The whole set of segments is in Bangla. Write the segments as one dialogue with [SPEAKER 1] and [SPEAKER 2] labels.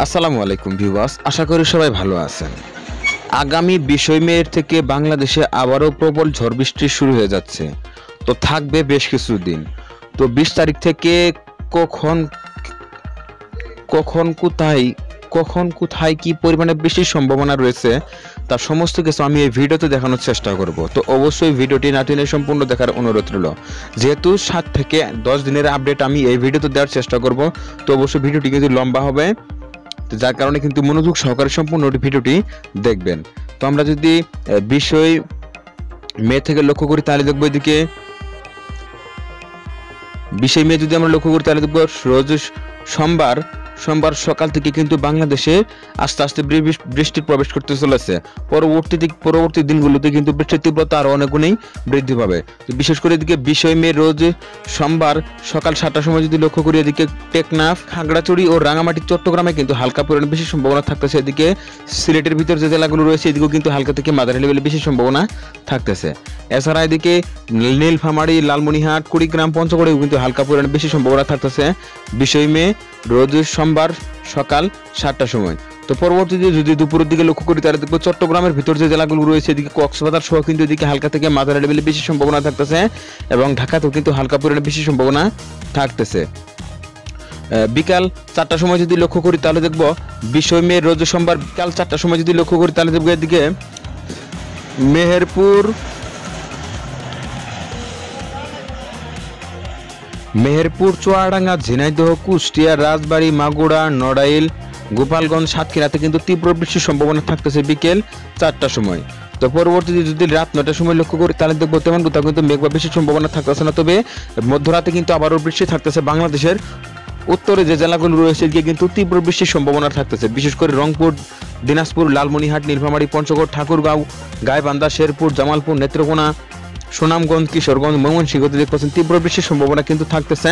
[SPEAKER 1] আসসালামু আলাইকুম ভিউয়ার্স, আশা করি সবাই ভালো আছেন। আগামী 20 মে থেকে বাংলাদেশে আবারও প্রবল ঝড় বৃষ্টি শুরু হয়ে যাচ্ছে। তো থাকবে বেশ কিছুদিন। তো 20 তারিখ থেকে কখন কখন কোথায় কি পরিমাণে বৃষ্টির সম্ভাবনা রয়েছে তার সমস্ত কিছু আমি এই ভিডিওতে দেখানোর চেষ্টা করব। তো অবশ্যই ভিডিওটি না টেনে সম্পূর্ণ দেখার অনুরোধ রইল। যেহেতু 7 থেকে 10 দিনের আপডেট আমি এই ভিডিওতে দেওয়ার চেষ্টা করব, তো অবশ্যই ভিডিওটি কিন্তু লম্বা হবে, যার কারণে কিন্তু মনোযোগ সহকারে সম্পূর্ণ ভিডিওটি দেখবেন। তো আমরা যদি 20 মে থেকে লক্ষ্য করি তাহলে দেখবো এদিকে 20 মে যদি আমরা লক্ষ্য করি তাহলে দেখবো রোজ সোমবার সকাল থেকে কিন্তু বাংলাদেশে আস্তে আস্তে বৃষ্টির প্রবেশ করতে চলেছে। পরবর্তী দিনগুলোতে কিন্তু বৃষ্টির তীব্রতা আরো অনেক গুণেই বৃদ্ধি পাবে। বিশেষ করে এদিকে 20 মে রোজ সোমবার সকাল 7টার সময় যদি লক্ষ্য করি এদিকে টেকনাফ, খাগড়াছড়ি ও রাঙামাটি, চট্টগ্রামে কিন্তু হালকা পরিমাণে বেশি সম্ভাবনা থাকতেছে। এদিকে সিলেটের ভিতর যে জেলাগুলো রয়েছে এদিকেও কিন্তু হালকা থেকে মাঝারি লেভেলে বেশি সম্ভাবনা থাকতেছে। এছাড়া এদিকে নীলফামারী, লালমনিরহাট, কুড়িগ্রাম, পঞ্চগড়েও কিন্তু হালকা পরিমাণে বেশি সম্ভাবনা থাকতেছে 20 মে রোজ সোমবার সকাল 7টার সময়। তো পরবর্তীতে যদি দুপুরের দিকে লক্ষ্য করি তাহলে দেখবো চট্টগ্রামের ভিতর যে জেলাগুলো রয়েছে এদিকে কক্সবাজার সহ কিন্তু এদিকে হালকা থেকে মাঝারি লেভেলে বেশি সম্ভাবনা থাকতেছে এবং ঢাকাতেও কিন্তু হালকা পরিমাণে বেশি সম্ভাবনা থাকতেছে। বিকাল 4টার সময় যদি লক্ষ্য করি তাহলে দেখবো 20 মে রোজ সোমবার বিকাল 4টার সময় যদি লক্ষ্য করি তাহলে দেখবো এদিকে মেহেরপুর, চুয়াডাঙ্গা, ঝিনাইদহ, কুষ্টিয়া, রাজবাড়ী, মাগুরা, নড়াইল, গোপালগঞ্জ, সাতক্ষীরাতে কিন্তু তীব্র বৃষ্টির সম্ভাবনা থাকতেছে বিকেল 4টার সময়। তো পরবর্তীতে যদি রাত 9টার সময় লক্ষ্য করি তাহলে দেখবো তেমন কোথাও কিন্তু মেঘ বা বৃষ্টির সম্ভাবনা থাকতেছে না, তবে মধ্যরাতে কিন্তু আবারও বৃষ্টি থাকতেছে। বাংলাদেশের উত্তরে যে জেলাগুলো রয়েছে এদিকে কিন্তু তীব্র বৃষ্টির সম্ভাবনা থাকতেছে, বিশেষ করে রংপুর, দিনাজপুর, লালমনিরহাট, নীলফামারী, পঞ্চগড়, ঠাকুরগাঁও, গাইবান্ধা, শেরপুর, জামালপুর, নেত্রকোনা, সুনামগঞ্জ, কিশোরগঞ্জ, ময়মনসিংহতে দেখছেন তীব্র বৃষ্টির সম্ভাবনা কিন্তু থাকতেছে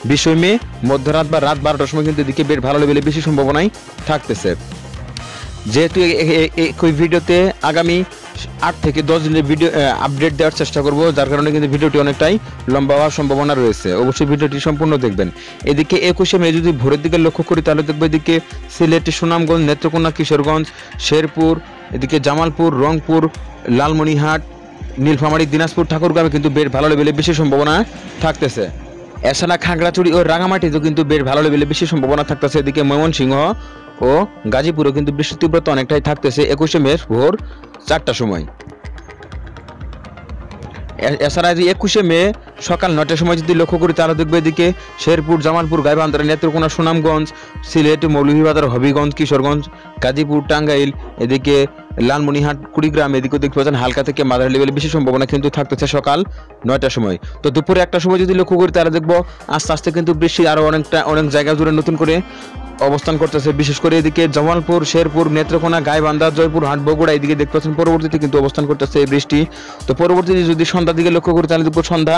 [SPEAKER 1] 20 মে মধ্যরাত বা রাত 12টার সময় কিন্তু এদিকে বেশ ভালো লেভেলে বেশি সম্ভাবনাই থাকতেছে। যেহেতু এই ভিডিওতে আগামী 8 থেকে 10 দিনের ভিডিও আপডেট দেওয়ার চেষ্টা করব, যার কারণে কিন্তু ভিডিওটি অনেকটাই লম্বা হওয়ার সম্ভাবনা রয়েছে। অবশ্যই ভিডিওটি সম্পূর্ণ দেখবেন। এদিকে 21 মে যদি ভোরের দিকে লক্ষ্য করি তাহলে দেখবো এদিকে সিলেট, সুনামগঞ্জ, নেত্রকোনা, কিশোরগঞ্জ, শেরপুর, এদিকে জামালপুর, রংপুর, লালমনিরহাট, নীলফামারী, দিনাজপুর, ঠাকুরগাঁও কিন্তু বেশ ভালো লেভেলে বেশি সম্ভাবনা থাকতেছে। এছাড়া খাগড়াছড়ি ও রাঙামাটিতেও কিন্তু বেশ ভালো লেভেলে বেশি সম্ভাবনা থাকতেছে। এদিকে ময়মনসিংহ ও গাজীপুরও কিন্তু বৃষ্টির তীব্রতা অনেকটাই থাকতেছে 21 মে ভোর 4টার সময়। এছাড়া 21 মে সকাল 9টার সময় যদি লক্ষ্য করি তাহলে দেখবো এদিকে শেরপুর, জামালপুর, গাইবান্ধা, নেত্রকোনা, সুনামগঞ্জ, সিলেট, মৌলভীবাজার, হবিগঞ্জ, কিশোরগঞ্জ, গাজীপুর, টাঙ্গাইল, এদিকে লালমনিরহাট, কুড়িগ্রাম, এদিকে দেখতে পাচ্ছেন হালকা থেকে মাঝারি লেভেলে বেশি সম্ভাবনা কিন্তু থাকতেছে সকাল 9টার সময়। তো দুপুরে 1টার সময় যদি লক্ষ্য করি তাহলে দেখবো আস্তে আস্তে কিন্তু বৃষ্টি আরো অনেক জায়গা জুড়ে নতুন করে অবস্থান করতেছে, বিশেষ করে এদিকে জামালপুর, শেরপুর, নেত্রকোনা, গাইবান্ধা, জয়পুর, হাট, বগুড়া এদিকে দেখতে পাচ্ছেন পরবর্তীতে কিন্তু অবস্থান করতেছে এই বৃষ্টি। তো পরবর্তীতে যদি সন্ধ্যার দিকে লক্ষ্য করি তাহলে দেখবো সন্ধ্যা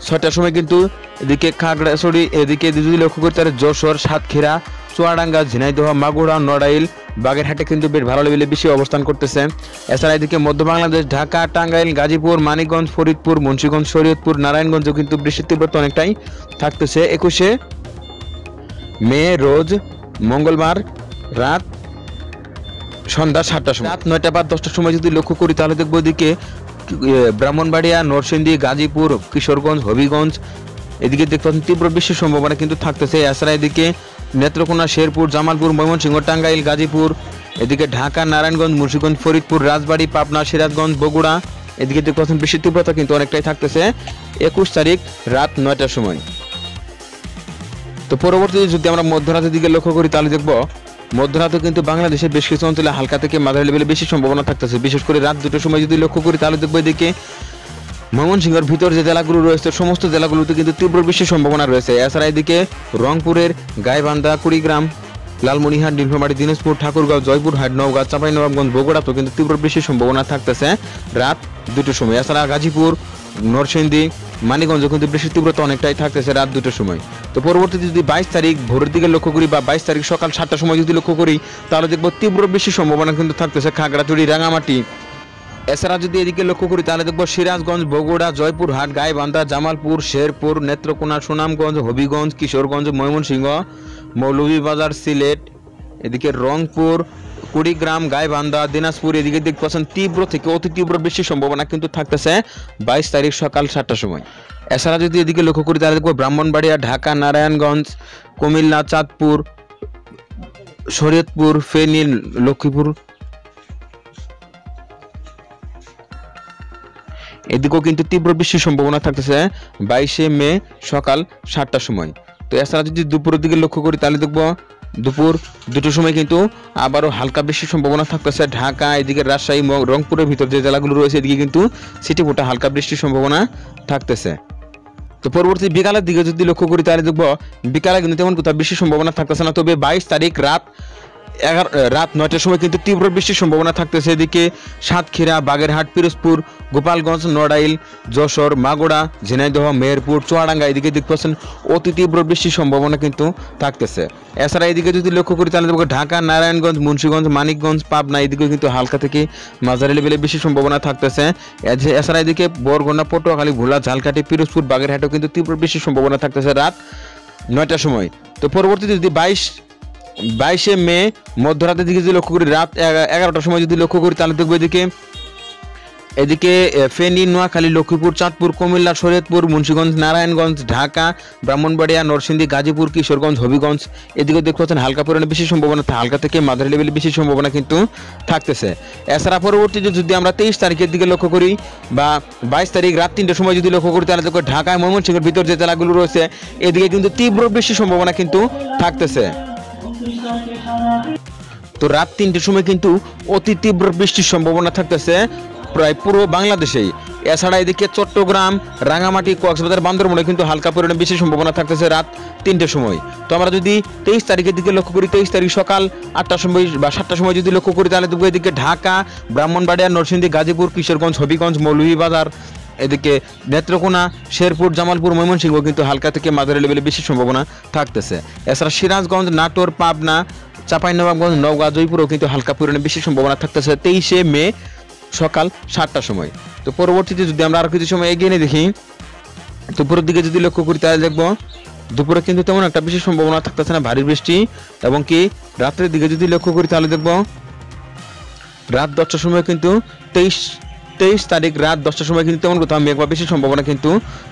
[SPEAKER 1] 6টার সময় কিন্তু এদিকে খাগড়াছড়ি, এদিকে যদি লক্ষ্য করি তাহলে যশোর, সাতক্ষীরা, চুয়াডাঙ্গা, ঝিনাইদহ, মাগুরা, নড়াইল, বাগেরহাটে কিন্তু বেশ ভালো লেভেলে বেশি অবস্থান করতেছে। এছাড়া এদিকে মধ্য বাংলাদেশ, ঢাকা, টাঙ্গাইল, গাজীপুর, মানিকগঞ্জ, ফরিদপুর, মুন্সিগঞ্জ, শরীয়তপুর, নারায়ণগঞ্জও কিন্তু বৃষ্টির তীব্রতা অনেকটাই থাকতেছে 21 মে রোজ মঙ্গলবার রাত সন্ধ্যা 7টার সময়। রাত 9টা বা 10টার সময় যদি লক্ষ্য করি তাহলে দেখবো এদিকে ব্রাহ্মণবাড়িয়া, নরসিংদী, গাজীপুর, কিশোরগঞ্জ, হবিগঞ্জ এদিকে দেখতে পাচ্ছেন তীব্র বৃষ্টির সম্ভাবনা কিন্তু থাকতেছে। এছাড়া এদিকে নেত্রকোনা, শেরপুর, জামালপুর, ময়মনসিংহ, টাঙ্গাইল, গাজীপুর, এদিকে ঢাকা, নারায়ণগঞ্জ, মুন্সিগঞ্জ, ফরিদপুর, রাজবাড়ী, পাবনা, সিরাজগঞ্জ, বগুড়া এদিকে দেখতে পাচ্ছেন বৃষ্টির তীব্রতা কিন্তু অনেকটাই থাকতেছে 21 তারিখ রাত 9টার সময়। তো পরবর্তীতে যদি আমরা মধ্যরাতের দিকে লক্ষ্য করি তাহলে দেখবো মধ্যরাতে কিন্তু বাংলাদেশের বেশ কিছু অঞ্চলে হালকা থেকে মাঝারি লেভেলে বেশি সম্ভাবনা থাকতেছে, বিশেষ করে রাত 2টার সময় যদি লক্ষ্য করি তাহলে দেখবো এদিকে ময়মনসিংহের ভিতর যে জেলাগুলো রয়েছে সমস্ত জেলাগুলোতে কিন্তু তীব্র বৃষ্টির সম্ভাবনা রয়েছে। এছাড়া এদিকে রংপুরের গাইবান্ধা, কুড়িগ্রাম, লালমনিরহাট, নীলফামারী, দিনাজপুর, ঠাকুরগাঁও, জয়পুরহাট, নওগাঁ, চাঁপাইনবাবগঞ্জ, বগুড়াতেও কিন্তু তীব্র বৃষ্টির সম্ভাবনা থাকতেছে রাত 2টার সময়। এছাড়া গাজীপুর, নরসিংদী, মানিকগঞ্জ কিন্তু বৃষ্টির তীব্রতা অনেকটাই থাকতেছে রাত 2টার সময়। তো পরবর্তীতে যদি 22 তারিখ ভোরের দিকে লক্ষ্য করি বা 22 তারিখ সকাল 7টার সময় যদি লক্ষ্য করি তাহলে দেখবো তীব্র বৃষ্টির সম্ভাবনা কিন্তু থাকতেছে খাগড়াছড়ি, রাঙামাটি। এছাড়া যদি এদিকে লক্ষ্য করি তাহলে দেখবো সিরাজগঞ্জ, বগুড়া, জয়পুরহাট, গাইবান্ধা, জামালপুর, শেরপুর, নেত্রকোনা, সুনামগঞ্জ, হবিগঞ্জ, কিশোরগঞ্জ, ময়মনসিংহ, মৌলভীবাজার, সিলেট, এদিকে রংপুর, কুড়িগ্রাম, গাইবান্ধা, দিনাজপুর এদিকে দেখতে পাচ্ছেন তীব্র থেকে অতি তীব্র বৃষ্টির সম্ভাবনা কিন্তু থাকতেছে 22 তারিখ সকাল 7টার সময়। এছাড়া যদি এদিকে লক্ষ্য করি তাহলে দেখবো ব্রাহ্মণবাড়িয়া, ঢাকা, নারায়ণগঞ্জ, কুমিল্লা, চাঁদপুর, শরীয়তপুর, ফেনী, লক্ষ্মীপুর এদিকেও কিন্তু তীব্র বৃষ্টির সম্ভাবনা থাকতেছে 22 মে সকাল 7টার সময়। তো এছাড়া যদি দুপুরের দিকে লক্ষ্য করি তাহলে দেখবো দুপুর 2টোর সময় কিন্তু আবারও হালকা বৃষ্টির সম্ভাবনা থাকতেছে ঢাকা, এদিকে রাজশাহী, রংপুরের ভিতর যে জেলাগুলো রয়েছে এদিকে কিন্তু ছিটেফোঁটা হালকা বৃষ্টির সম্ভাবনা থাকতেছে। তো পরবর্তী বিকালের দিকে যদি লক্ষ্য করি তাহলে দেখবো বিকালে কিন্তু তেমন কোথাও বৃষ্টির সম্ভাবনা থাকতেছে না, তবে 22 তারিখ রাত 9টার সময় কিন্তু তীব্র বৃষ্টির সম্ভাবনা থাকতেছে। এদিকে সাতক্ষীরা, বাগেরহাট, পিরোজপুর, গোপালগঞ্জ, নড়াইল, যশোর, মাগুরা, ঝিনাইদহ, মেহেরপুর, চুয়াডাঙ্গা এদিকে দেখতে পাচ্ছেন অতি তীব্র বৃষ্টির সম্ভাবনা কিন্তু থাকতেছে। এছাড়া এদিকে যদি লক্ষ্য করি তাহলে দেখবো ঢাকা, নারায়ণগঞ্জ, মুন্সিগঞ্জ, মানিকগঞ্জ, পাবনা এদিকে কিন্তু হালকা থেকে মাঝারি লেভেলে বৃষ্টির সম্ভাবনা থাকতেছে। এছাড়া এদিকে বরগুনা, পটুয়াখালী, ভোলা, ঝালকাঠি, পিরোজপুর, বাগেরহাটেও কিন্তু তীব্র বৃষ্টির সম্ভাবনা থাকতেছে রাত 9টার সময়। তো পরবর্তীতে যদি 22 মে মধ্যরাতের দিকে যদি লক্ষ্য করি রাত 11টার সময় যদি লক্ষ্য করি তাহলে দেখবো এদিকে ফেনী, নোয়াখালী, লক্ষ্মীপুর, চাঁদপুর, কুমিল্লা, শরীয়তপুর, মুন্সিগঞ্জ, নারায়ণগঞ্জ, ঢাকা, ব্রাহ্মণবাড়িয়া, নরসিংদী, গাজীপুর, কিশোরগঞ্জ, হবিগঞ্জ এদিকে দেখতে পাচ্ছেন হালকা পরিমাণে বেশি সম্ভাবনা, হালকা থেকে মাঝারি লেভেলে বেশি সম্ভাবনা কিন্তু থাকতেছে। এছাড়া পরবর্তীতে যদি আমরা 23 তারিখের দিকে লক্ষ্য করি বা 22 তারিখ রাত 3টার সময় যদি লক্ষ্য করি তাহলে দেখো ঢাকায়, ময়মনসিংহের ভিতর যে জেলাগুলো রয়েছে এদিকে কিন্তু তীব্র বেশি সম্ভাবনা কিন্তু থাকতেছে। তো রাত 3টার সময় কিন্তু অতি তীব্র বৃষ্টির সম্ভাবনা থাকতেছে প্রায় পুরো বাংলাদেশেই। এছাড়া এদিকে চট্টগ্রাম, রাঙামাটি, কক্সবাজার, বান্দরবনে কিন্তু হালকা পরিমাণে বেশি সম্ভাবনা থাকতেছে রাত 3টার সময়। তো আমরা যদি 23 তারিখের দিকে লক্ষ্য করি, 23 তারিখ সকাল 8টার সময় বা 7টার সময় যদি লক্ষ্য করি তাহলে দেখবো এদিকে ঢাকা, ব্রাহ্মণবাড়িয়া, নরসিংদী, গাজীপুর, কিশোরগঞ্জ, হবিগঞ্জ, মৌলভীবাজার এদিকে নেত্রকোনা, শেরপুর, জামালপুর, ময়মনসিংহ কিন্তু হালকা থেকে মাঝারি লেভেলে বেশি সম্ভাবনা থাকতেছে। এছাড়া সিরাজগঞ্জ, নাটোর, পাবনা, চাঁপাইনবাবগঞ্জ, নওগাঁ, জয়পুরেও কিন্তু হালকা পরিমাণে বেশি সম্ভাবনা থাকতেছে 23 মে সকাল 7টার সময়। তো পরবর্তীতে যদি আমরা আরো কিছু সময় এগিয়ে নিয়ে দেখি দুপুরের দিকে যদি লক্ষ্য করি তাহলে দেখবো দুপুরে কিন্তু তেমন একটা বেশি সম্ভাবনা থাকতেছে না ভারী বৃষ্টি, এবং কি রাত্রের দিকে যদি লক্ষ্য করি তাহলে দেখবো রাত 10টার সময় কিন্তু 23 তারিখ রাত 10টার সময় কিন্তু তেমন কোথাও মেঘ বা বেশি সম্ভাবনা কিন্তু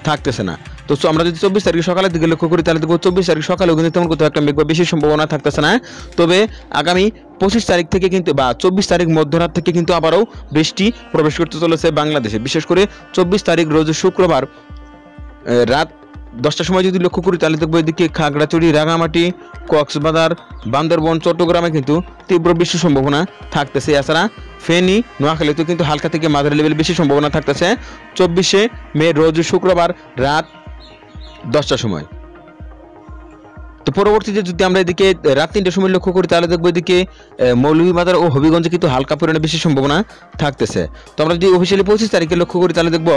[SPEAKER 1] থাকতেছে না। তো আমরা যদি 24 তারিখ সকালের দিকে লক্ষ্য করি তাহলে দেখবো 24 তারিখ সকালেও কিন্তু তেমন কোথাও একটা মেঘ বা বেশি সম্ভাবনা থাকতেছে না, তবে আগামী 25 তারিখ থেকে কিন্তু বা 24 তারিখ মধ্যরাত থেকে কিন্তু আবারও বৃষ্টি প্রবেশ করতে চলেছে বাংলাদেশে। বিশেষ করে 24 তারিখ রোজ শুক্রবার রাত 10টার সময় যদি লক্ষ্য করি তাহলে দেখবো এদিকে খাগড়াছড়ি, রাঙামাটি, কক্সবাজার, বান্দরবন, চট্টগ্রামে কিন্তু তীব্র বৃষ্টির সম্ভাবনা থাকতেছে। এছাড়া ফেনী, নোয়াখালীতেও কিন্তু হালকা থেকে মাঝারি লেভেল বেশি সম্ভাবনা থাকতেছে 24 মে রোজ শুক্রবার রাত 10টার সময়। তো পরবর্তীতে যদি আমরা এদিকে রাত 3টার সময় লক্ষ্য করি তাহলে দেখবো এদিকে মৌলভীবাজার ও হবিগঞ্জে কিন্তু হালকা পরিমাণে বেশি সম্ভাবনা থাকতেছে। তো আমরা যদি অফিসিয়ালি 25 তারিখে লক্ষ্য করি তাহলে দেখবো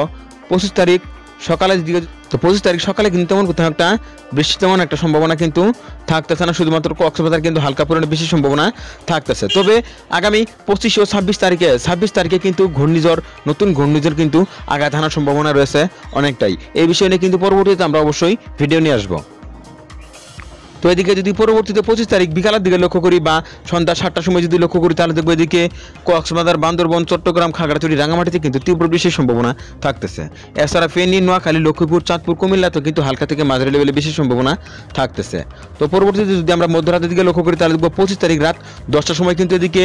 [SPEAKER 1] 25 তারিখ সকালের দিকে, তো 25 তারিখ সকালে কিন্তু তেমন কোথাও একটা বৃষ্টি তেমন একটা সম্ভাবনা কিন্তু থাকতেছে না, শুধুমাত্র কক্সবাজার কিন্তু হালকা পরিমাণে বেশি সম্ভাবনা থাকতেছে। তবে আগামী 25 ও 26 তারিখে কিন্তু নতুন ঘূর্ণিঝড় কিন্তু আঘাত হানার সম্ভাবনা রয়েছে অনেকটাই। এই বিষয় নিয়ে কিন্তু পরবর্তীতে আমরা অবশ্যই ভিডিও নিয়ে আসবো। তো এদিকে যদি পরবর্তীতে 25 তারিখ বিকালের দিকে লক্ষ্য করি বা সন্ধ্যা 7টার সময় যদি লক্ষ্য করি তাহলে দেখবো এদিকে কক্সবাজার, বান্দরবন, চট্টগ্রাম, খাগড়াছড়ি, রাঙামাটিতে কিন্তু তীব্র বৃষ্টির সম্ভাবনা থাকতেছে। এছাড়া ফেনী, নোয়াখালী, লক্ষ্মীপুর, চাঁদপুর, কুমিল্লাতেও কিন্তু হালকা থেকে মাঝারি লেভেলে বেশি সম্ভাবনা থাকতেছে। তো পরবর্তীতে যদি আমরা মধ্যরাতের দিকে লক্ষ্য করি তাহলে দেখবো 25 তারিখ রাত 10টার সময় কিন্তু এদিকে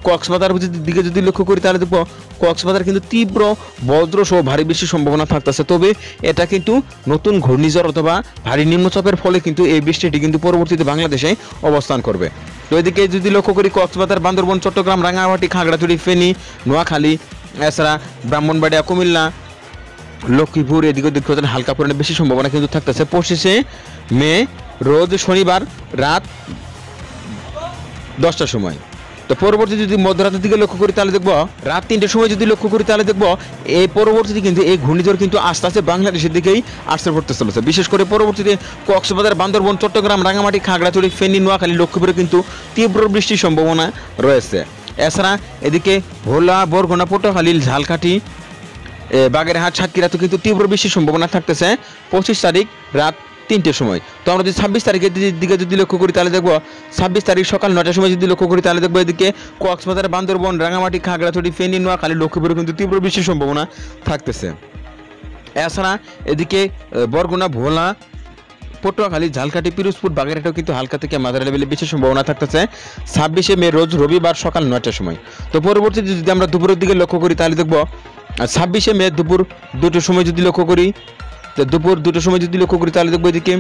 [SPEAKER 1] কক্সবাজার দিকে যদি লক্ষ্য করি তাহলে দেখবো কক্সবাজার কিন্তু তীব্র বজ্র সহ ভারী বৃষ্টির সম্ভাবনা থাকতেছে। তবে এটা কিন্তু নতুন ঘূর্ণিঝড় অথবা ভারী নিম্নচাপের ফলে কিন্তু এই বৃষ্টিটি কিন্তু পরবর্তীতে বাংলাদেশে অবস্থান করবে। তো এদিকে যদি লক্ষ্য করি কক্সবাজার, বান্দরবন, চট্টগ্রাম, রাঙামাটি, খাগড়াছড়ি, ফেনী, নোয়াখালী, এছাড়া ব্রাহ্মণবাড়িয়া, কুমিল্লা, লক্ষ্মীপুর এদিকে দেখতে পাচ্ছেন হালকা পরিমাণে বেশি সম্ভাবনা কিন্তু থাকতেছে 25 মে রোজ শনিবার রাত 10টার সময়। তো পরবর্তী যদি মধ্যরাতের দিকে লক্ষ্য করি তাহলে দেখবো রাত 3টার সময় যদি লক্ষ্য করি তাহলে দেখবো এই পরবর্তীতে কিন্তু এই ঘূর্ণিঝড় কিন্তু আস্তে আস্তে বাংলাদেশের দিকেই আসতে পড়তে চলেছে। বিশেষ করে পরবর্তীতে কক্সবাজার, বান্দরবন, চট্টগ্রাম, রাঙামাটি, খাগড়াছড়ি, ফেনী, নোয়াখালী, লক্ষ্মীপুরে কিন্তু তীব্র বৃষ্টির সম্ভাবনা রয়েছে। এছাড়া এদিকে ভোলা, বরগুনা, পটুয়াখালী, ঝালকাঠি, বাগেরহাট, সাতক্ষীরাতেও কিন্তু তীব্র বৃষ্টির সম্ভাবনা থাকতেছে 25 তারিখ রাত 3টের সময়। তো আমরা যদি 26 তারিখের দিকে যদি লক্ষ্য করি তাহলে দেখবো 26 তারিখ সকাল 9টার সময় যদি লক্ষ্য করি তাহলে দেখবো এদিকে কক্সবাজার, বান্দরবন, রাঙামাটি, খাগড়াছড়ি, ফেনী, নোয়াখালী, লক্ষ্মীপুরে কিন্তু তীব্র বৃষ্টির সম্ভাবনা থাকতেছে। এছাড়া এদিকে বরগুনা, ভোলা, পটুয়াখালী, ঝালকাঠি, পিরোজপুর, বাগেরহাটেও কিন্তু হালকা থেকে মাঝারি লেভেলে বেশি সম্ভাবনা থাকতেছে 26শে মে রোজ রবিবার সকাল 9টার সময়। তো পরবর্তীতে যদি আমরা দুপুরের দিকে লক্ষ্য করি তাহলে দেখব 26শে মে দুপুর 2টোর সময় যদি লক্ষ্য করি, তো দুপুর 2টোর সময় যদি লক্ষ্য করি তাহলে দেখবো এদিকে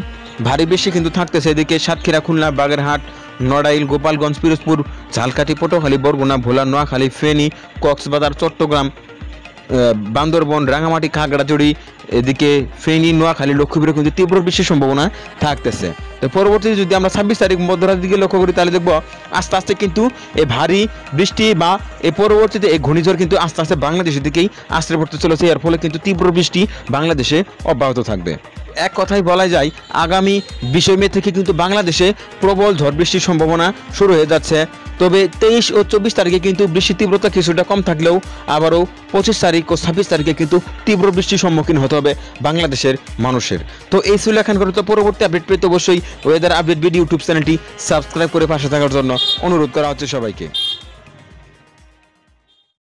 [SPEAKER 1] ভারী বৃষ্টি কিন্তু থাকতেছে। এদিকে সাতক্ষীরা, খুলনা, বাগেরহাট, নড়াইল, গোপালগঞ্জ, পিরোজপুর, ঝালকাঠি, পটুয়াখালী, বরগুনা, ভোলা, নোয়াখালী, ফেনী, কক্সবাজার, চট্টগ্রাম, বান্দরবন, রাঙামাটি, খাগড়াছড়ি, এদিকে ফেনী, নোয়াখালী, লক্ষ্মীপুরে কিন্তু তীব্র বৃষ্টির সম্ভাবনা থাকতেছে। তো পরবর্তীতে যদি আমরা 26 তারিখ মধ্যরাতের দিকে লক্ষ্য করি তাহলে দেখবো আস্তে আস্তে কিন্তু এই ভারী বৃষ্টি বা এই পরবর্তীতে এই ঘূর্ণিঝড় কিন্তু আস্তে আস্তে বাংলাদেশের দিকেই আশ্রয় পড়তে চলেছে। এর ফলে কিন্তু তীব্র বৃষ্টি বাংলাদেশে অব্যাহত থাকবে। এক কথায় বলা যায় আগামী 20 মে থেকে কিন্তু বাংলাদেশে প্রবল ঝড় বৃষ্টির সম্ভাবনা শুরু হয়ে যাচ্ছে। তবে 23 ও 24 তারিখে কিন্তু বৃষ্টির তীব্রতা কিছুটা কম থাকলেও আবারও 25 তারিখ ও 26 তারিখে কিন্তু তীব্র বৃষ্টির সম্মুখীন হতে হবে বাংলাদেশের মানুষের। তো এই ছিল এখানকার পরবর্তী আপডেট পেতে অবশ্যই ওয়েদার আপডেট ভিডিও ইউটিউব চ্যানেলটি সাবস্ক্রাইব করে পাশে থাকার জন্য অনুরোধ করা হচ্ছে সবাইকে।